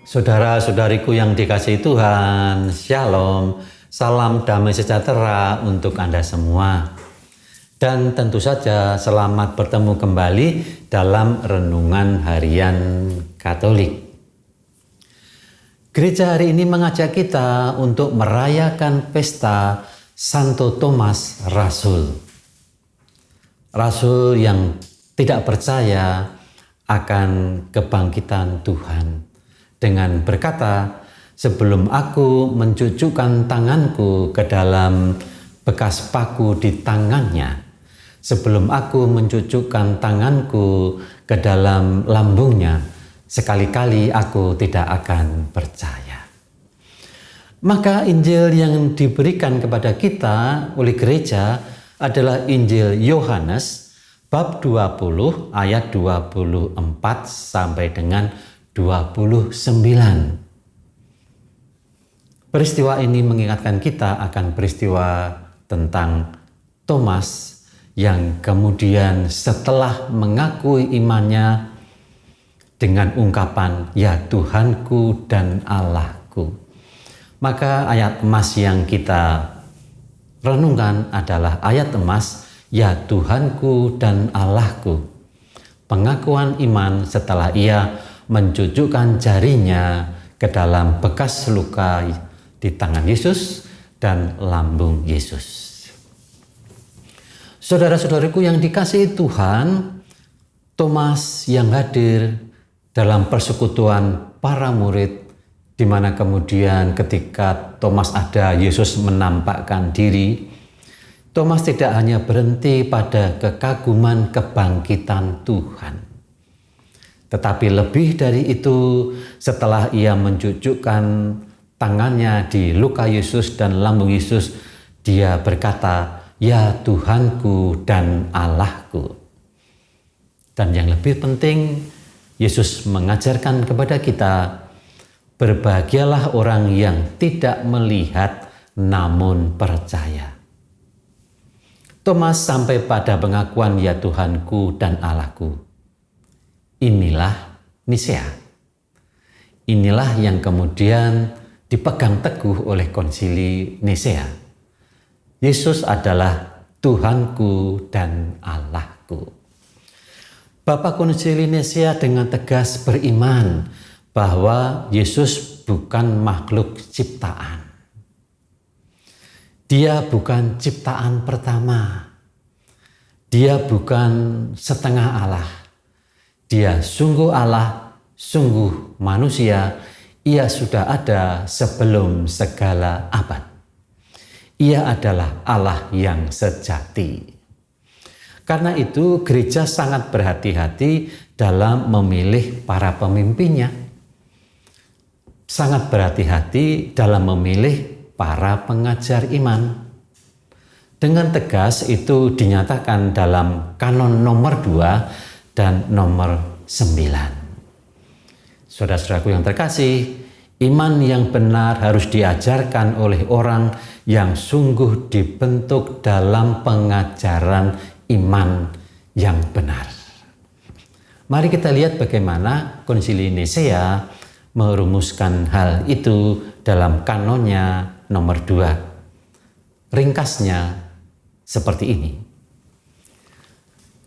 Saudara-saudariku yang dikasihi Tuhan, Shalom, salam damai sejahtera untuk Anda semua. Dan tentu saja selamat bertemu kembali dalam Renungan Harian Katolik. Gereja hari ini mengajak kita untuk merayakan pesta Santo Thomas Rasul. Rasul yang tidak percaya akan kebangkitan Tuhan. Dengan berkata, sebelum aku mencucukkan tanganku ke dalam bekas paku di tangannya, sebelum aku mencucukkan tanganku ke dalam lambungnya, sekali-kali aku tidak akan percaya. Maka Injil yang diberikan kepada kita oleh gereja adalah Injil Yohanes bab 20 ayat 24 sampai dengan 29. Peristiwa ini mengingatkan kita akan peristiwa tentang Thomas yang kemudian setelah mengakui imannya dengan ungkapan, "Ya Tuhanku dan Allahku." Maka ayat emas yang kita renungkan adalah ayat emas, "Ya Tuhanku dan Allahku." Pengakuan iman setelah ia mencucukkan jarinya ke dalam bekas luka di tangan Yesus dan lambung Yesus. Saudara-saudariku yang dikasihi Tuhan, Thomas yang hadir dalam persekutuan para murid, di mana kemudian ketika Thomas ada, Yesus menampakkan diri. Thomas tidak hanya berhenti pada kekaguman kebangkitan Tuhan, tetapi lebih dari itu, setelah ia mencucukkan tangannya di luka Yesus dan lambung Yesus, dia berkata, "Ya Tuhanku dan Allahku." Dan yang lebih penting, Yesus mengajarkan kepada kita, berbahagialah orang yang tidak melihat namun percaya. Thomas sampai pada pengakuan, "Ya Tuhanku dan Allahku." Inilah Nisea. Inilah yang kemudian dipegang teguh oleh Konsili Nisea. Yesus adalah Tuhanku dan Allahku. Bapak Konsili Nisea dengan tegas beriman bahwa Yesus bukan makhluk ciptaan. Dia bukan ciptaan pertama. Dia bukan setengah Allah. Dia sungguh Allah, sungguh manusia. Ia sudah ada sebelum segala abad. Ia adalah Allah yang sejati. Karena itu gereja sangat berhati-hati dalam memilih para pemimpinnya. Sangat berhati-hati dalam memilih para pengajar iman. Dengan tegas itu dinyatakan dalam kanon nomor 2 dan nomor 9. Saudara-saudaraku yang terkasih, iman yang benar harus diajarkan oleh orang yang sungguh dibentuk dalam pengajaran iman yang benar. Mari kita lihat bagaimana Konsili Nisea merumuskan hal itu dalam kanonnya nomor 2. Ringkasnya seperti ini.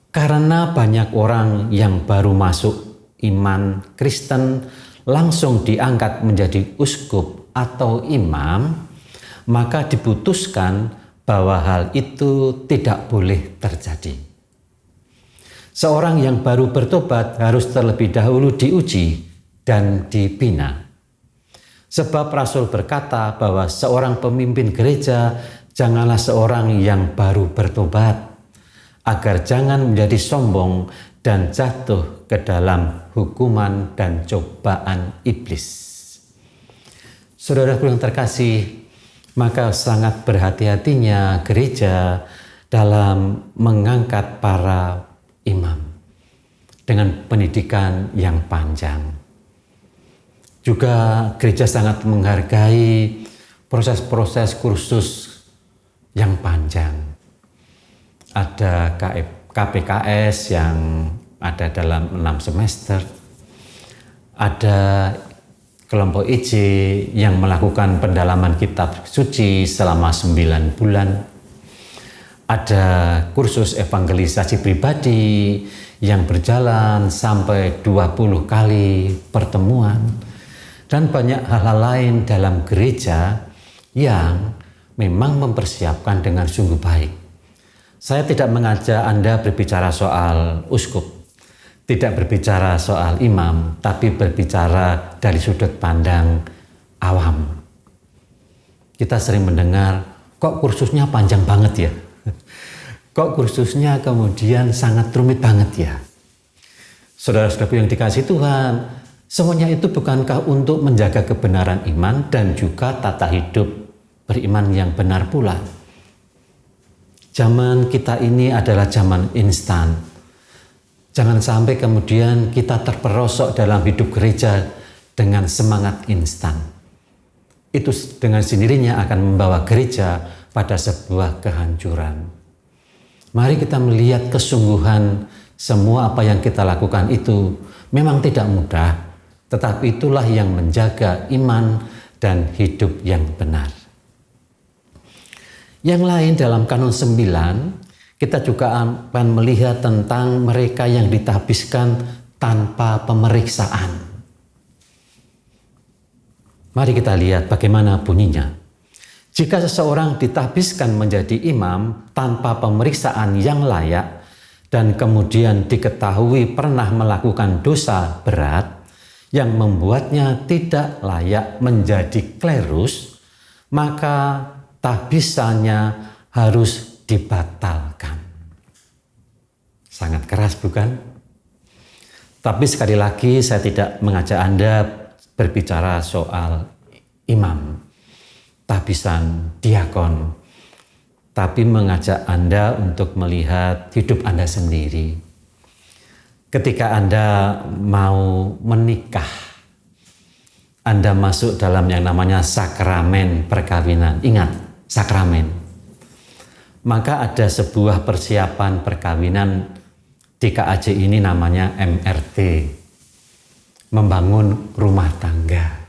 Karena banyak orang yang baru masuk iman Kristen langsung diangkat menjadi uskup atau imam, maka diputuskan bahwa hal itu tidak boleh terjadi. Seorang yang baru bertobat harus terlebih dahulu diuji dan dibina. Sebab Rasul berkata bahwa seorang pemimpin gereja janganlah seorang yang baru bertobat, agar jangan menjadi sombong dan jatuh ke dalam hukuman dan cobaan iblis. Saudaraku yang terkasih, maka sangat berhati-hatinya gereja dalam mengangkat para imam dengan pendidikan yang panjang. Juga gereja sangat menghargai proses-proses kursus yang panjang. Ada KPKS yang ada dalam 6 semester. Ada kelompok IJ yang melakukan pendalaman kitab suci selama 9 bulan. Ada kursus evangelisasi pribadi yang berjalan sampai 20 kali pertemuan. Dan banyak hal-hal lain dalam gereja yang memang mempersiapkan dengan sungguh baik. Saya tidak mengajak Anda berbicara soal uskup, tidak berbicara soal imam, tapi berbicara dari sudut pandang awam. Kita sering mendengar, kok kursusnya panjang banget ya? Kok kursusnya kemudian sangat rumit banget ya? Saudara-saudaraku yang dikasihi Tuhan, semuanya itu bukankah untuk menjaga kebenaran iman dan juga tata hidup beriman yang benar pula? Zaman kita ini adalah zaman instan. Jangan sampai kemudian kita terperosok dalam hidup gereja dengan semangat instan. Itu dengan sendirinya akan membawa gereja pada sebuah kehancuran. Mari kita melihat kesungguhan semua apa yang kita lakukan itu memang tidak mudah, tetapi itulah yang menjaga iman dan hidup yang benar. Yang lain dalam kanon 9, kita juga akan melihat tentang mereka yang ditahbiskan tanpa pemeriksaan. Mari kita lihat bagaimana bunyinya. Jika seseorang ditahbiskan menjadi imam tanpa pemeriksaan yang layak dan kemudian diketahui pernah melakukan dosa berat yang membuatnya tidak layak menjadi klerus, maka tahbisannya harus dibatalkan. Sangat keras bukan? Tapi sekali lagi saya tidak mengajak Anda berbicara soal imam, tahbisan, diakon, tapi mengajak Anda untuk melihat hidup Anda sendiri. Ketika Anda mau menikah, Anda masuk dalam yang namanya sakramen perkawinan. Ingat, sakramen. Maka ada sebuah persiapan perkawinan di KAJ ini namanya MRT, membangun rumah tangga.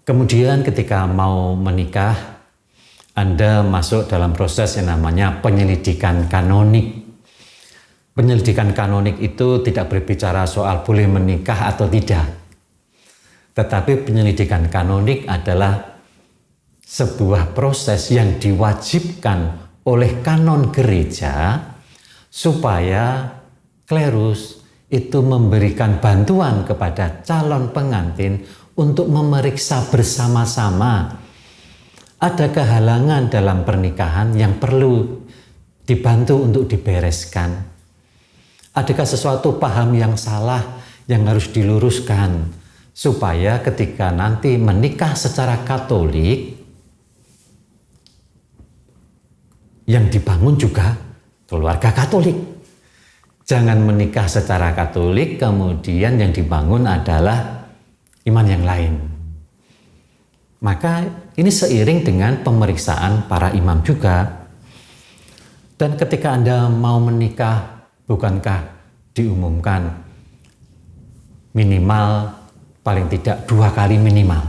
Kemudian ketika mau menikah, Anda masuk dalam proses yang namanya penyelidikan kanonik. Penyelidikan kanonik itu tidak berbicara soal boleh menikah atau tidak. Tetapi penyelidikan kanonik adalah sebuah proses yang diwajibkan oleh kanon gereja supaya klerus itu memberikan bantuan kepada calon pengantin untuk memeriksa bersama-sama adakah halangan dalam pernikahan yang perlu dibantu untuk dibereskan. Adakah sesuatu paham yang salah yang harus diluruskan supaya ketika nanti menikah secara Katolik yang dibangun juga keluarga Katolik. Jangan menikah secara Katolik kemudian yang dibangun adalah iman yang lain. Maka ini seiring dengan pemeriksaan para imam juga. Dan ketika Anda mau menikah, bukankah diumumkan minimal paling tidak 2 kali minimal,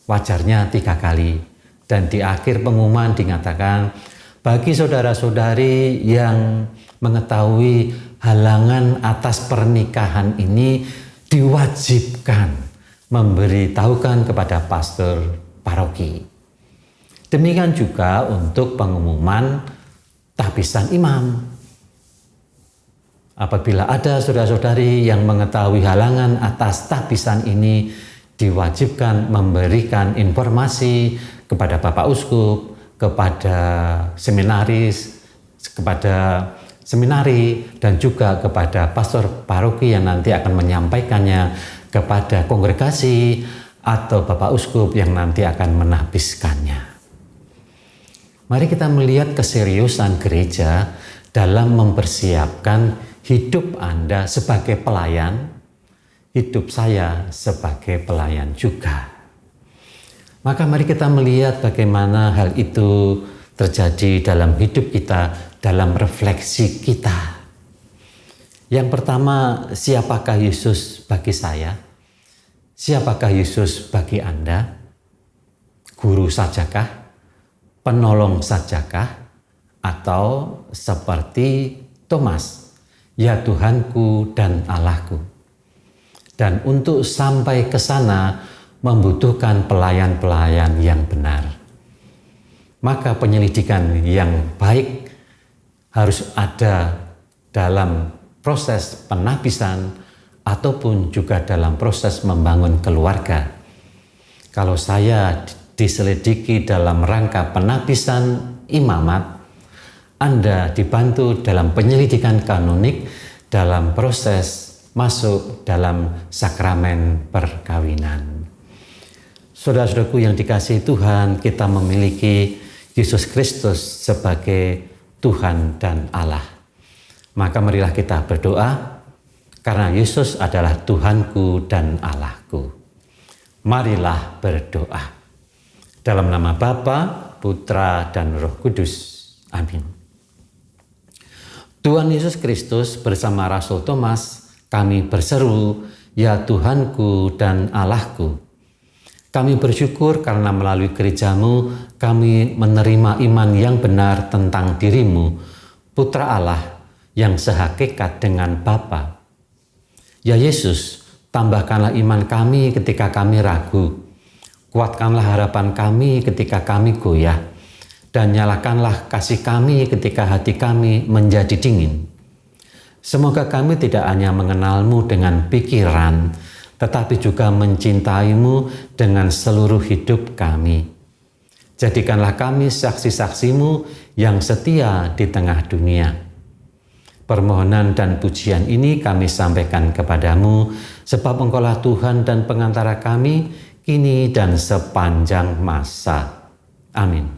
wajarnya 3 kali. Dan di akhir pengumuman dinyatakan bagi saudara-saudari yang mengetahui halangan atas pernikahan ini diwajibkan memberitahukan kepada pastor paroki. Demikian juga untuk pengumuman tahbisan imam. Apabila ada saudara-saudari yang mengetahui halangan atas tahbisan ini, diwajibkan memberikan informasi kepada Bapak Uskup, kepada seminaris, kepada seminari, dan juga kepada pastor paroki yang nanti akan menyampaikannya kepada kongregasi atau Bapak Uskup yang nanti akan menahbiskannya. Mari kita melihat keseriusan gereja dalam mempersiapkan hidup Anda sebagai pelayan, hidup saya sebagai pelayan juga. Maka mari kita melihat bagaimana hal itu terjadi dalam hidup kita, dalam refleksi kita. Yang pertama, siapakah Yesus bagi saya? Siapakah Yesus bagi Anda? Guru sajakah? Penolong sajakah? Atau seperti Thomas, ya Tuhanku dan Allahku? Dan untuk sampai ke sana membutuhkan pelayan-pelayan yang benar. Maka penyelidikan yang baik harus ada dalam proses penapisan ataupun juga dalam proses membangun keluarga. Kalau saya diselidiki dalam rangka penapisan imamat, Anda dibantu dalam penyelidikan kanonik dalam proses masuk dalam sakramen perkawinan. Saudara-saudaraku yang dikasihi Tuhan, kita memiliki Yesus Kristus sebagai Tuhan dan Allah. Maka marilah kita berdoa, karena Yesus adalah Tuhanku dan Allahku. Marilah berdoa. Dalam nama Bapa, Putra, dan Roh Kudus. Amin. Tuhan Yesus Kristus bersama Rasul Thomas, kami berseru, ya Tuhanku dan Allahku. Kami bersyukur karena melalui gerejamu kami menerima iman yang benar tentang dirimu, Putra Allah yang sehakikat dengan Bapa. Ya Yesus, tambahkanlah iman kami ketika kami ragu, kuatkanlah harapan kami ketika kami goyah, dan nyalakanlah kasih kami ketika hati kami menjadi dingin. Semoga kami tidak hanya mengenalmu dengan pikiran, tetapi juga mencintaimu dengan seluruh hidup kami. Jadikanlah kami saksi-saksimu yang setia di tengah dunia. Permohonan dan pujian ini kami sampaikan kepadamu, sebab Engkaulah Tuhan dan pengantara kami, kini dan sepanjang masa. Amin.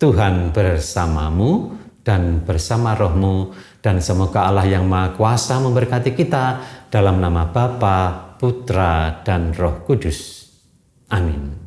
Tuhan bersamamu dan bersama rohmu, dan semoga Allah yang Maha Kuasa memberkati kita dalam nama Bapa, Putra, dan Roh Kudus. Amin.